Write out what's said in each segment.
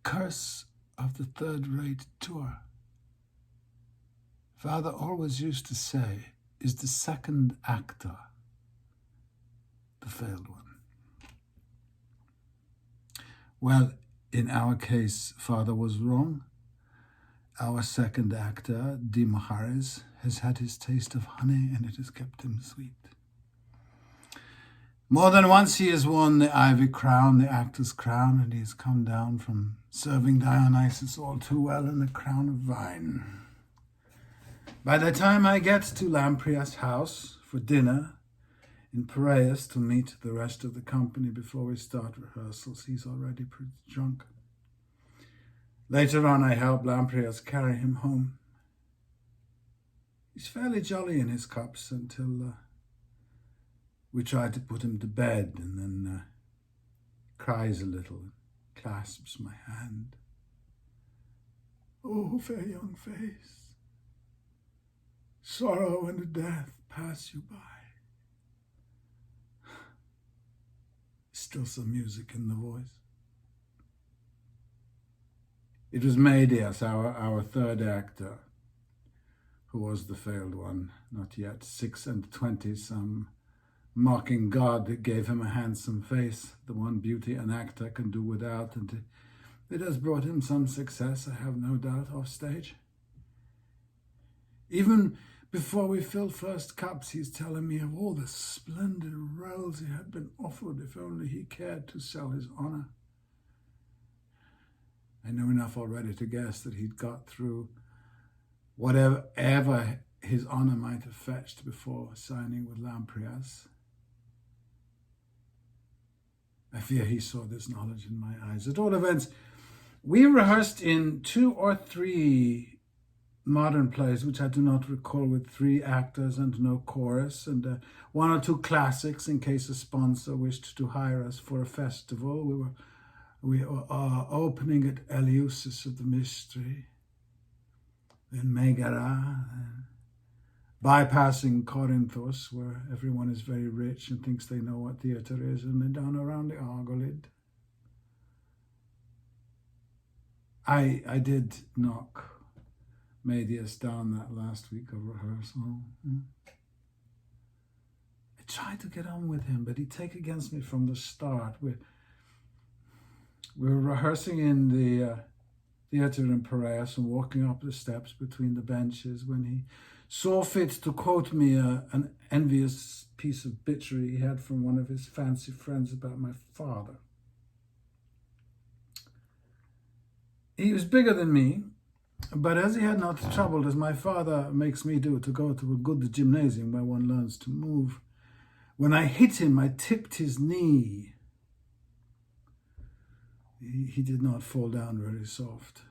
curse of the third-rate tour. Father always used to say, is the second actor the failed one? Well, in our case, Father was wrong. Our second actor, Dee Maharis, has had his taste of honey and it has kept him sweet. More than once he has worn the ivy crown, the actor's crown, and he has come down from serving Dionysus all too well in the crown of vine. By the time I get to Lamprias' house for dinner in Piraeus to meet the rest of the company before we start rehearsals, he's already pretty drunk. Later on, I help Lamprias carry him home. He's fairly jolly in his cups until we try to put him to bed, and then cries a little, clasps my hand. Oh, fair young face, sorrow and death pass you by. Still some music in the voice. It was Medias, our third actor, who was the failed one, not yet 26, some mocking god that gave him a handsome face, the one beauty an actor can do without, and it has brought him some success, I have no doubt, off stage. Even before we fill first cups, he's telling me of all the splendid roles he had been offered if only he cared to sell his honor. I know enough already to guess that he'd got through whatever his honor might have fetched before signing with Lamprias. I fear he saw this knowledge in my eyes. At all events, we rehearsed in 2 or 3 modern plays, which I do not recall, with 3 actors and no chorus, and 1 or 2 classics in case a sponsor wished to hire us for a festival. We were opening at Eleusis of the Mystery, then Megara, bypassing Corinthos, where everyone is very rich and thinks they know what theatre is, and then down around the Argolid. I did knock Medias down that last week of rehearsal. I tried to get on with him, but he'd take against me from the start. We were rehearsing in the theatre in Piraeus and walking up the steps between the benches when he saw fit to quote me an envious piece of bitchery he had from one of his fancy friends about my father. He was bigger than me, but as he had not troubled, as my father makes me do, to go to a good gymnasium where one learns to move, when I hit him, I tipped his knee. He did not fall down very soft.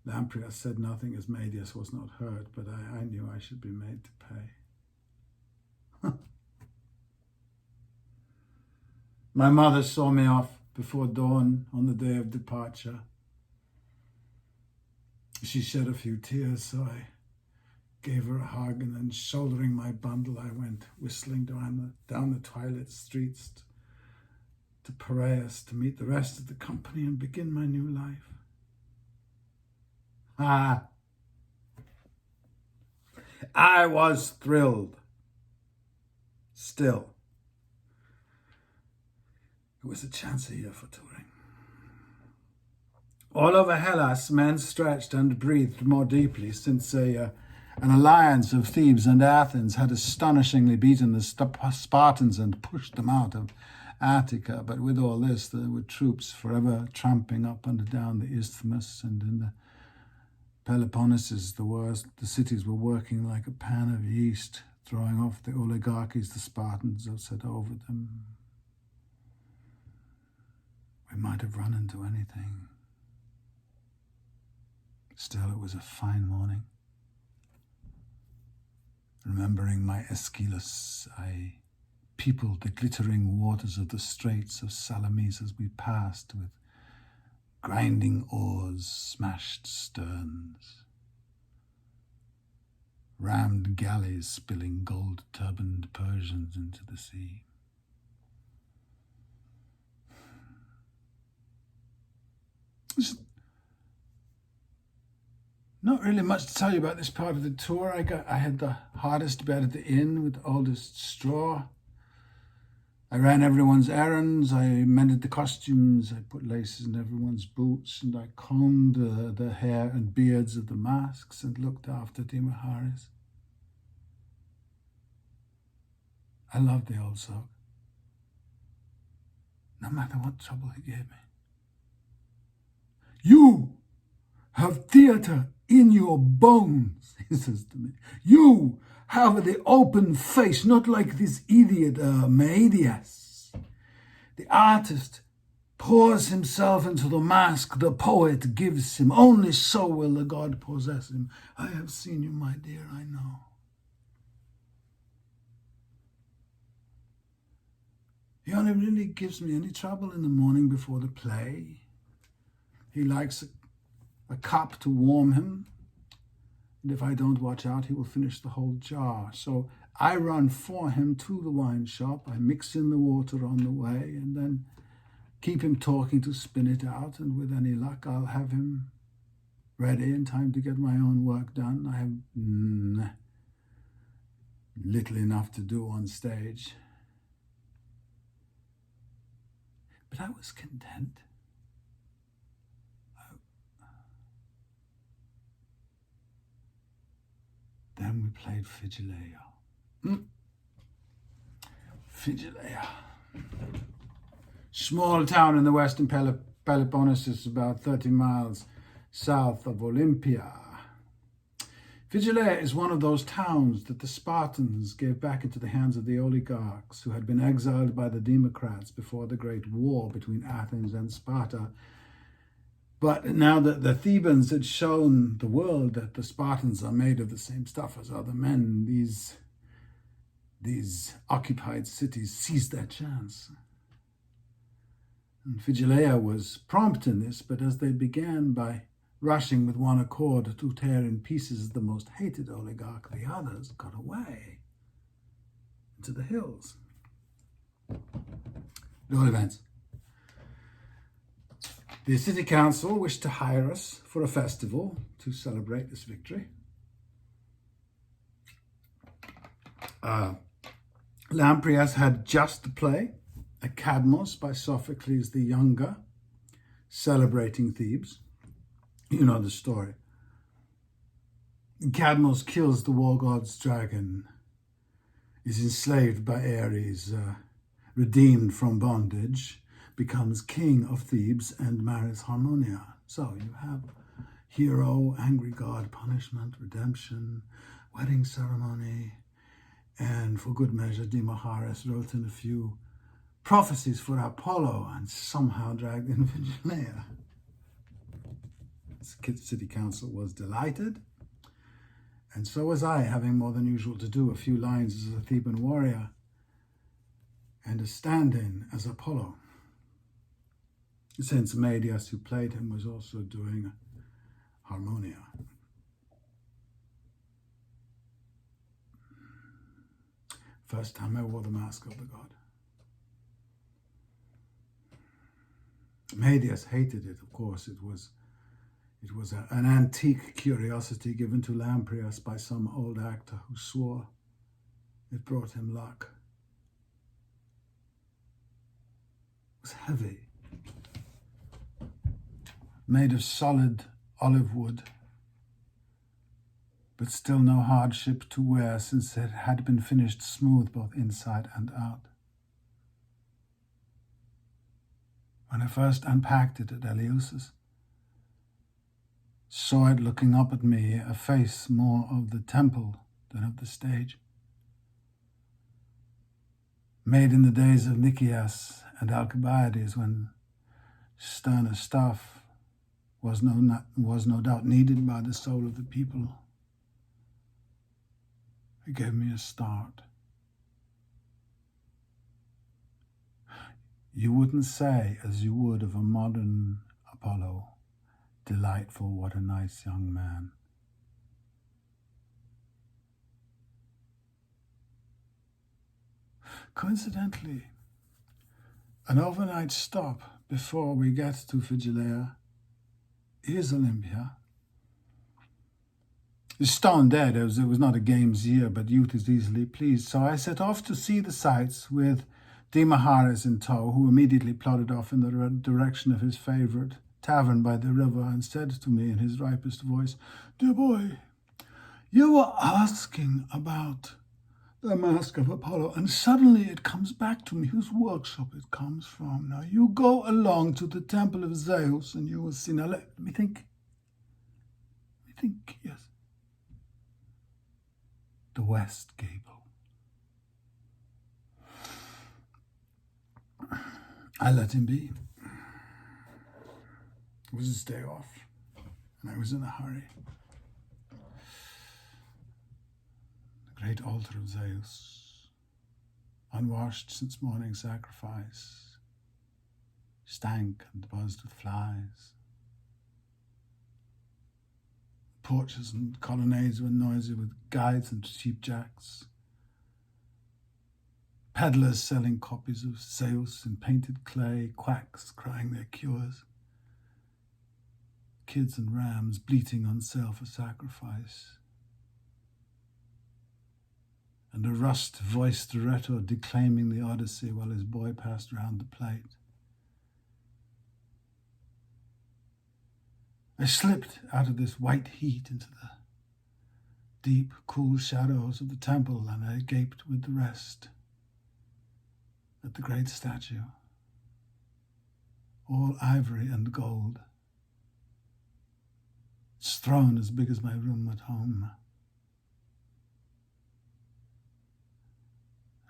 Lamprias said nothing as Medias was not hurt, but I knew I should be made to pay. My mother saw me off before dawn on the day of departure. She shed a few tears, so I gave her a hug, and then shouldering my bundle, I went whistling down the twilight streets to Piraeus to meet the rest of the company and begin my new life. I was thrilled. Still, it was a chance a year for touring. All over Hellas, men stretched and breathed more deeply since an alliance of Thebes and Athens had astonishingly beaten the Spartans and pushed them out of Attica. But with all this, there were troops forever tramping up and down the isthmus, and in the Peloponnesus, the cities were working like a pan of yeast, throwing off the oligarchies the Spartans had set over them. We might have run into anything. Still, it was a fine morning. Remembering my Aeschylus, I peopled the glittering waters of the straits of Salamis as we passed with grinding oars, smashed sterns, rammed galleys spilling gold-turbaned Persians into the sea. There's not really much to tell you about this part of the tour. I had the hardest bed at the inn with the oldest straw. I ran everyone's errands, I mended the costumes, I put laces in everyone's boots, and I combed the hair and beards of the masks and looked after Dimaharis. I loved the old soak, no matter what trouble he gave me. You have theatre in your bones, he says to me. You have the open face, not like this idiot Maedias. The artist pours himself into the mask the poet gives him. Only so will the god possess him. I have seen you, my dear, I know. He only really gives me any trouble in the morning before the play. He likes a cup to warm him, and if I don't watch out, he will finish the whole jar. So I run for him to the wine shop, I mix in the water on the way, and then keep him talking to spin it out, and with any luck, I'll have him ready in time to get my own work done. I have little enough to do on stage. But I was content. Then we played Figileia. Figileia. Small town in the western Peloponnesus, about 30 miles south of Olympia. Figileia is one of those towns that the Spartans gave back into the hands of the oligarchs who had been exiled by the Democrats before the great war between Athens and Sparta. But now that the Thebans had shown the world that the Spartans are made of the same stuff as other men, these occupied cities seized their chance. And Figileia was prompt in this, but as they began by rushing with one accord to tear in pieces the most hated oligarch, the others got away into the hills. At all events, the city council wished to hire us for a festival to celebrate this victory. Lamprias had just the play, a Cadmos by Sophocles the Younger, celebrating Thebes. You know the story. Cadmos kills the war god's dragon, is enslaved by Ares, redeemed from bondage, becomes king of Thebes, and marries Harmonia. So you have hero, angry god, punishment, redemption, wedding ceremony, and for good measure, Dimaharis wrote in a few prophecies for Apollo and somehow dragged in Figileia. The city council was delighted, and so was I, having more than usual to do, a few lines as a Theban warrior and a stand-in as Apollo, since Maedias, who played him, was also doing Harmonia. First time I wore the mask of the god. Maedias hated it, of course. It was an antique curiosity given to Lamprias by some old actor who swore it brought him luck. It was heavy, made of solid olive wood, but still no hardship to wear since it had been finished smooth both inside and out. When I first unpacked it at Eleusis, saw it looking up at me, a face more of the temple than of the stage. Made in the days of Nicias and Alcibiades, when sterner stuff was no doubt needed by the soul of the people. It gave me a start. You wouldn't say, as you would of a modern Apollo, delightful, what a nice young man. Coincidentally, an overnight stop before we get to Figileia Here's Olympia. It's stone dead. It was not a games year, but youth is easily pleased. So I set off to see the sights with Dima Harris in tow, who immediately plodded off in the direction of his favourite tavern by the river and said to me in his ripest voice, "Dear boy, you were asking about the Mask of Apollo, and suddenly it comes back to me whose workshop it comes from. Now you go along to the temple of Zeus and you will see." Now let me think. Yes. The West Gable. I let him be. It was his day off, and I was in a hurry. The great altar of Zeus, unwashed since morning sacrifice, stank and buzzed with flies. Porches and colonnades were noisy with guides and cheapjacks. Peddlers selling copies of Zeus in painted clay, quacks crying their cures. Kids and rams bleating on sale for sacrifice. And a rust-voiced rhetor declaiming the Odyssey while his boy passed round the plate. I slipped out of this white heat into the deep, cool shadows of the temple, and I gaped with the rest at the great statue, all ivory and gold, its throne as big as my room at home,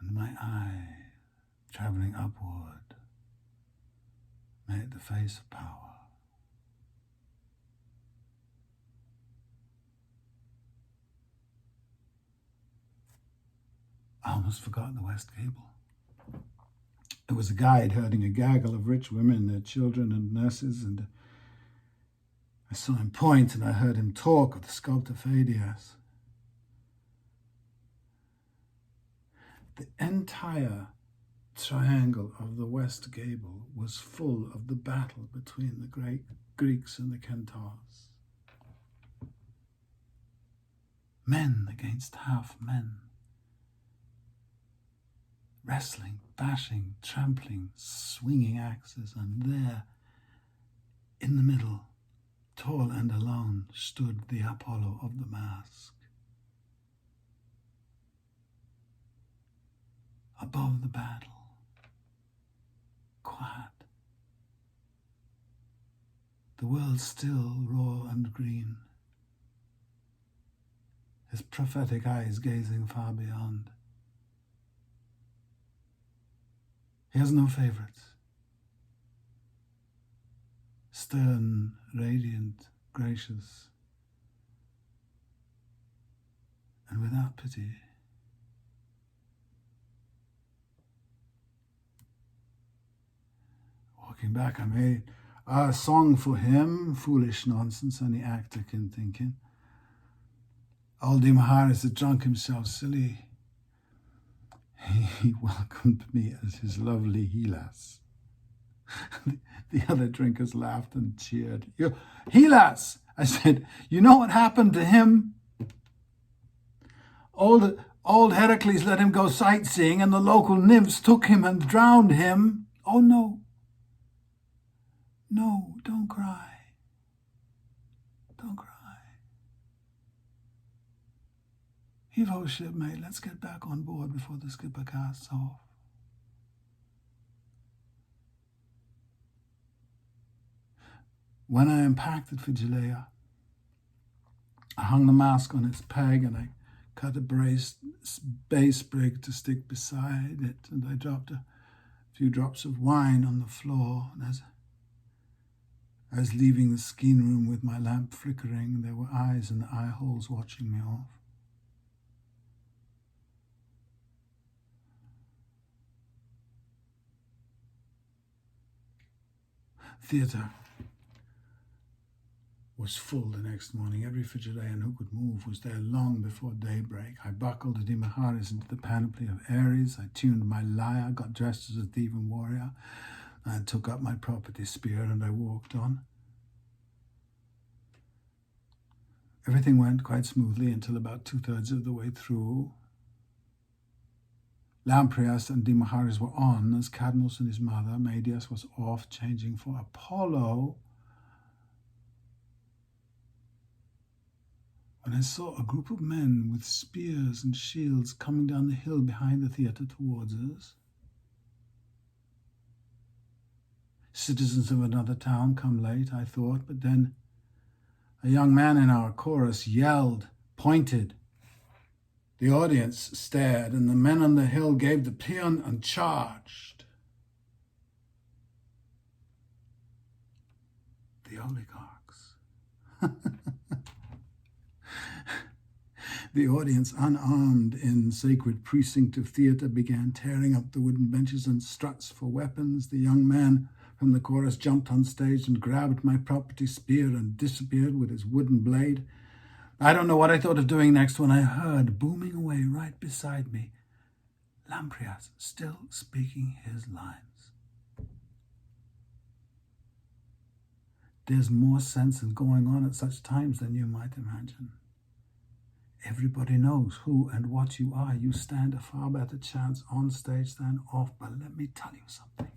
and my eye, travelling upward, made the face of power. I almost forgot the West Gable. There was a guide herding a gaggle of rich women, their children and nurses, and I saw him point and I heard him talk of the sculptor Pheidias. The entire triangle of the West Gable was full of the battle between the great Greeks and the Centaurs. Men against half men. Wrestling, bashing, trampling, swinging axes, and there, in the middle, tall and alone, stood the Apollo of the Mask. Above the battle, quiet, the world still, raw and green, his prophetic eyes gazing far beyond. He has no favorites. Stern, radiant, gracious, and without pity. Walking back, I made a song for him, foolish nonsense any actor can think in. Old Dima Harris had drunk himself silly. He welcomed me as his lovely Hylas. The other drinkers laughed and cheered. Hylas, I said, you know what happened to him? Old Heracles let him go sightseeing, and the local nymphs took him and drowned him. Oh, no. No, don't cry. Don't cry. Heave ho, shipmate, let's get back on board before the skipper casts off. When I unpacked at Figileia, I hung the mask on its peg and I cut a bay sprig to stick beside it, and I dropped a few drops of wine on the floor. And as I was leaving the skiing room with my lamp flickering, there were eyes in the eye holes watching me off. Theatre was full the next morning. Every Figilean who could move was there long before daybreak. I buckled a Dima Harris into the panoply of Ares. I tuned my lyre, got dressed as a Theban warrior. I took up my property spear and I walked on. Everything went quite smoothly until about 2/3 of the way through. Lamprias and Diomedes were on, as Cadmus and his mother, Medias, was off changing for Apollo, when I saw a group of men with spears and shields coming down the hill behind the theatre towards us. Citizens of another town come late, I thought, but then a young man in our chorus yelled, pointed. The audience stared, and the men on the hill gave the paean and charged. The oligarchs. The audience, unarmed in sacred precinct of theatre, began tearing up the wooden benches and struts for weapons. The young man from the chorus jumped on stage and grabbed my property spear and disappeared with his wooden blade. I don't know what I thought of doing next when I heard, booming away right beside me, Lamprias still speaking his lines. There's more sense in going on at such times than you might imagine. Everybody knows who and what you are. You stand a far better chance on stage than off. But let me tell you something.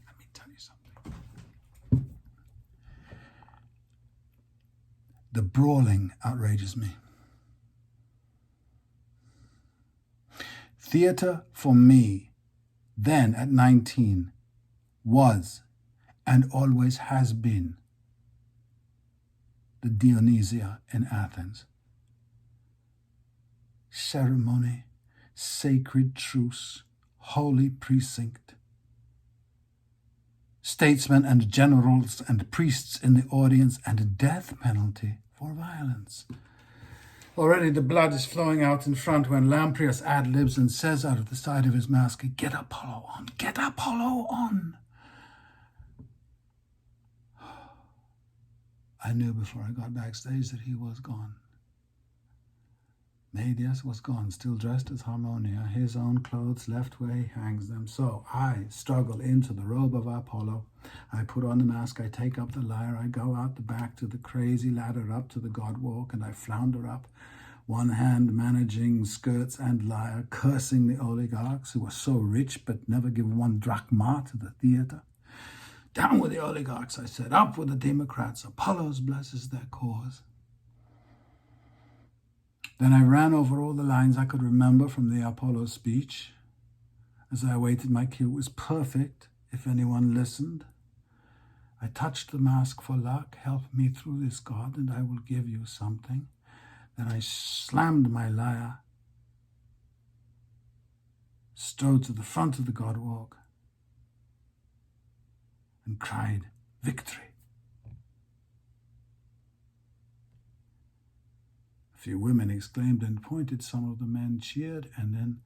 The brawling outrages me. Theatre for me, then at 19, was and always has been the Dionysia in Athens. Ceremony, sacred truce, holy precinct. Statesmen and generals and priests in the audience, and a death penalty for violence. Already the blood is flowing out in front when Lamprias ad-libs and says out of the side of his mask, "Get Apollo on, get Apollo on." I knew before I got backstage that he was gone. Medias was gone, still dressed as Harmonia, his own clothes left where he hangs them. So I struggle into the robe of Apollo. I put on the mask, I take up the lyre, I go out the back to the crazy ladder up to the God walk, and I flounder up, one hand managing skirts and lyre, cursing the oligarchs who were so rich but never give one drachma to the theatre. Down with the oligarchs, I said, up with the Democrats. Apollo blesses their cause. Then I ran over all the lines I could remember from the Apollo speech. As I awaited my cue, it was perfect if anyone listened. I touched the mask for luck. Help me through this, God, and I will give you something. Then I slammed my lyre, strode to the front of the God walk, and cried, "Victory!" A few women exclaimed and pointed. Some of the men cheered, and then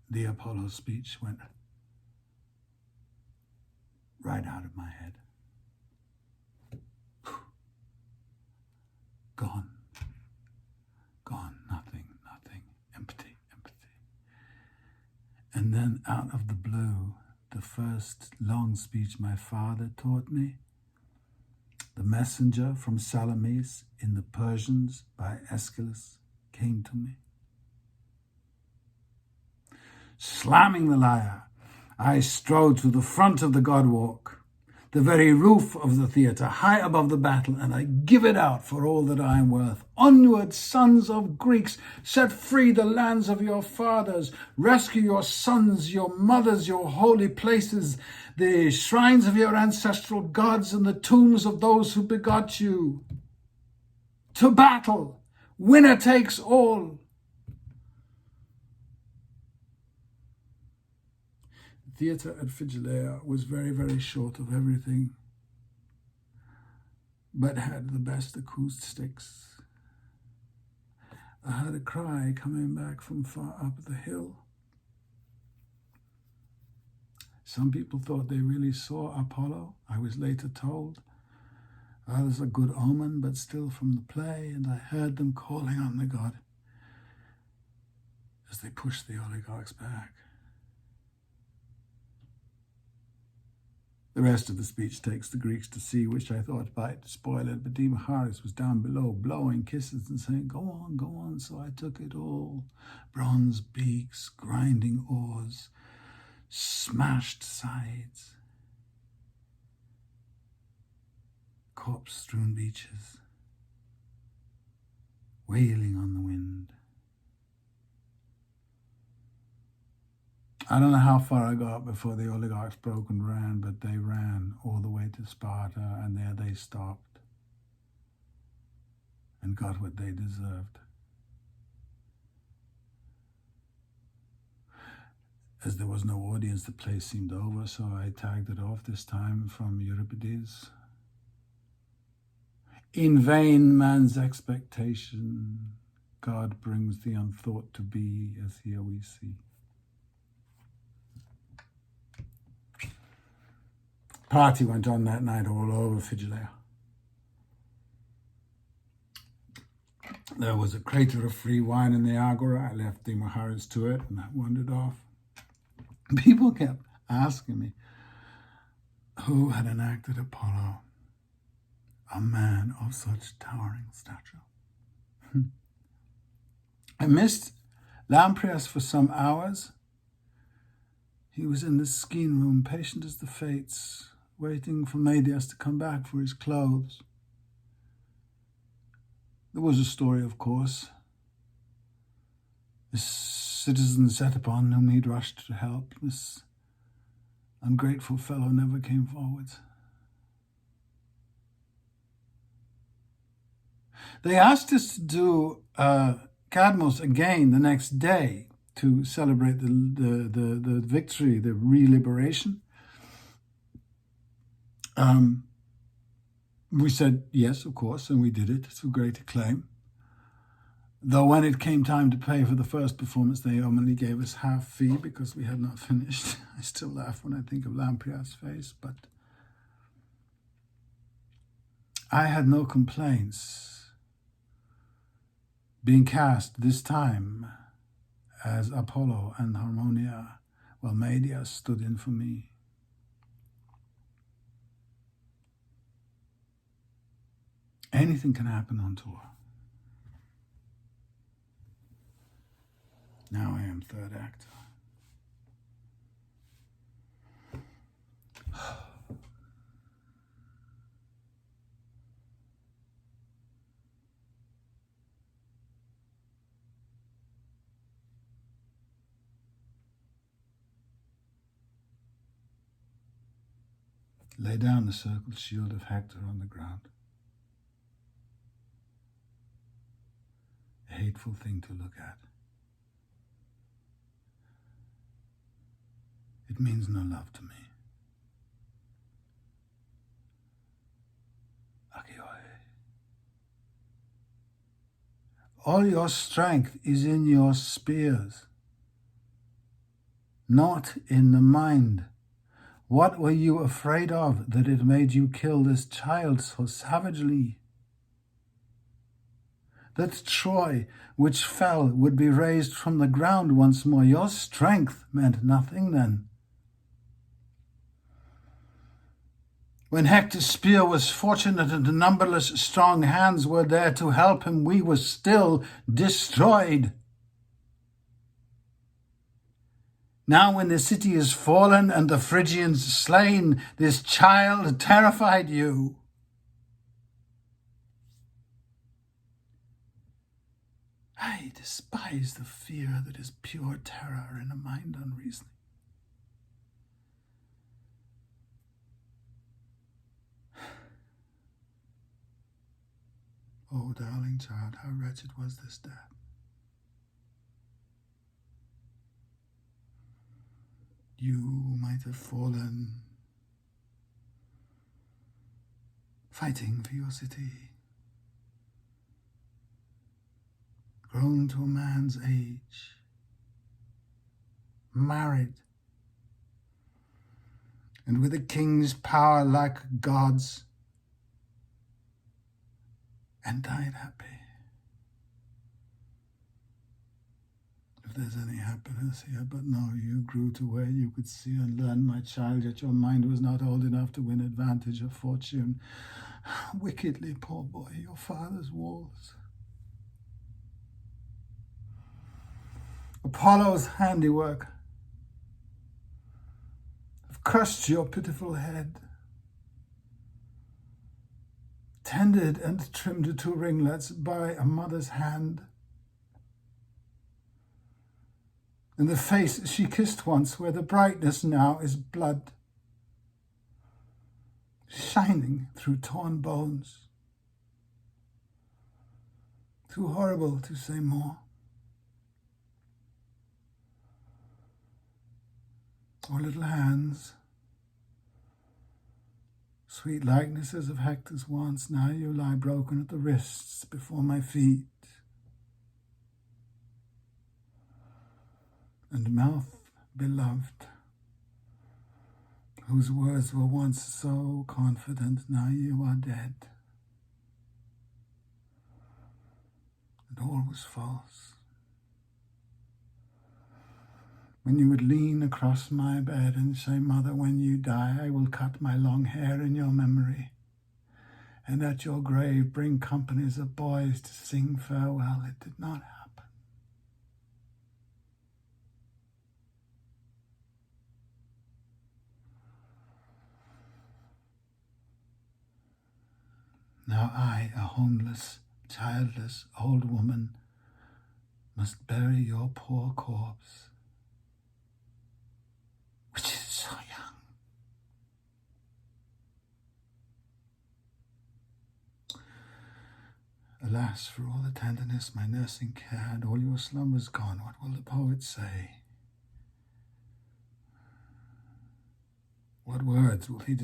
the Apollo speech went right out of my head. Gone. Gone. Nothing. Empty. And then out of the blue, the first long speech my father taught me, the messenger from Salamis in the Persians by Aeschylus, came to me. Slamming the lyre, I strode to the front of the God walk, the very roof of the theatre, high above the battle, and I give it out for all that I am worth. Onward, sons of Greeks, set free the lands of your fathers, rescue your sons, your mothers, your holy places, the shrines of your ancestral gods, and the tombs of those who begot you. To battle, winner takes all. The theatre at Phigaleia was very, very short of everything, but had the best acoustics. I heard a cry coming back from far up the hill. Some people thought they really saw Apollo, I was later told. Others a good omen, but still from the play, and I heard them calling on the god as they pushed the oligarchs back. The rest of the speech takes the Greeks to sea, which I thought might spoil it, but Demochares was down below, blowing kisses and saying, go on, so I took it all. Bronze beaks, grinding oars, smashed sides, corpse-strewn beaches, wailing on the wind. I don't know how far I got before the oligarchs broke and ran, but they ran all the way to Sparta, and there they stopped and got what they deserved. As there was no audience, the play seemed over, so I tagged it off, this time from Euripides. In vain man's expectation, God brings the unthought to be, as here we see. Party went on that night all over Phigyllia. There was a crater of free wine in the agora. I left Demochares to it, and I wandered off. People kept asking me who had enacted Apollo, a man of such towering stature. I missed Lamprias for some hours. He was in the skiing room, patient as the fates, waiting for Medias to come back for his clothes. There was a story, of course. This citizen Setipon, whom he'd rushed to help, this ungrateful fellow never came forward. They asked us to do Cadmos again the next day to celebrate the victory, the re-liberation. We said yes, of course, and we did it to great acclaim. Though when it came time to pay for the first performance, they only gave us half fee because we had not finished. I still laugh when I think of Lamprias' face, but I had no complaints being cast this time as Apollo and Harmonia, while Medias stood in for me. Anything can happen on tour. Now I am third actor. Lay down the circled shield of Hector on the ground. A hateful thing to look at. It means no love to me. Achioi. All your strength is in your spears, not in the mind. What were you afraid of that it made you kill this child so savagely? That Troy, which fell, would be raised from the ground once more. Your strength meant nothing then. When Hector's spear was fortunate and numberless strong hands were there to help him, we were still destroyed. Now when the city is fallen and the Phrygians slain, this child terrified you. I despise the fear that is pure terror in a mind unreasoning. Oh, darling child, how wretched was this death. You might have fallen fighting for your city, grown to a man's age, married, and with a king's power like God's, and died happy. if there's any happiness here. But no, you grew to where you could see and learn, my child, yet your mind was not old enough to win advantage of fortune. Wickedly, poor boy, your father's walls. Apollo's handiwork have crushed your pitiful head, tended and trimmed to ringlets by a mother's hand. In the face she kissed once, where the brightness now is blood, shining through torn bones. Too horrible to say more. Or little hands, sweet likenesses of Hector's once, now you lie broken at the wrists before my feet. And mouth beloved, whose words were once so confident, now you are dead. And all was false. When you would lean across my bed and say, Mother, when you die, I will cut my long hair in your memory, and at your grave bring companies of boys to sing farewell. It did not happen. Now I, a homeless, childless old woman, must bury your poor corpse, which is so young. Alas, for all the tenderness my nursing care and all your slumbers gone, what will the poet say? What words will he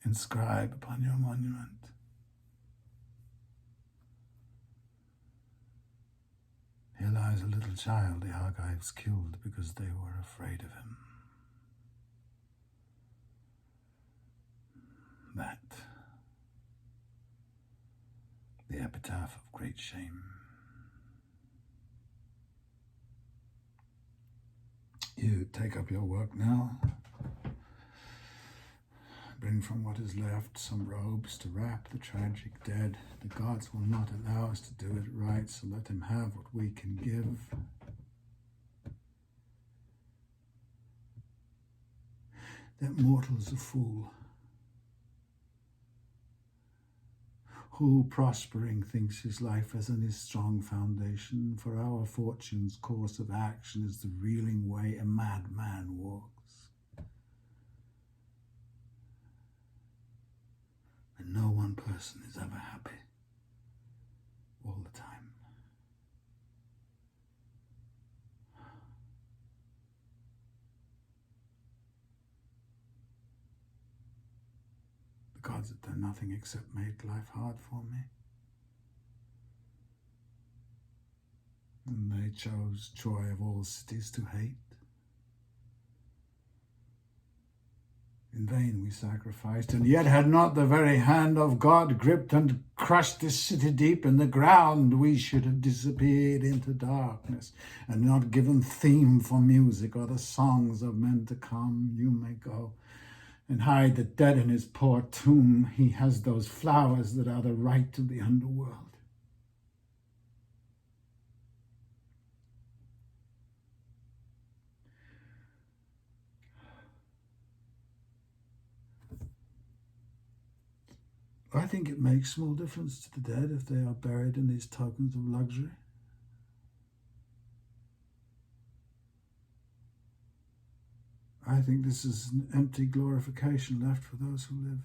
inscribe upon your monument? Here lies a little child the Argives killed because they were afraid of him. That, the epitaph of great shame. You take up your work now. Bring from what is left some robes to wrap the tragic dead. The gods will not allow us to do it right, so let him have what we can give. That mortal's a fool, who, prospering, thinks his life has any strong foundation, for our fortune's course of action is the reeling way a madman walks. And no one person is ever happy all the time. The gods have done nothing except make life hard for me. And they chose Troy of all cities to hate. In vain we sacrificed, and yet had not the very hand of God gripped and crushed this city deep in the ground, we should have disappeared into darkness and not given theme for music or the songs of men to come. You may go and hide the dead in his poor tomb. He has those flowers that are the right to the underworld. I think it makes small difference to the dead if they are buried in these tokens of luxury. I think this is an empty glorification left for those who live.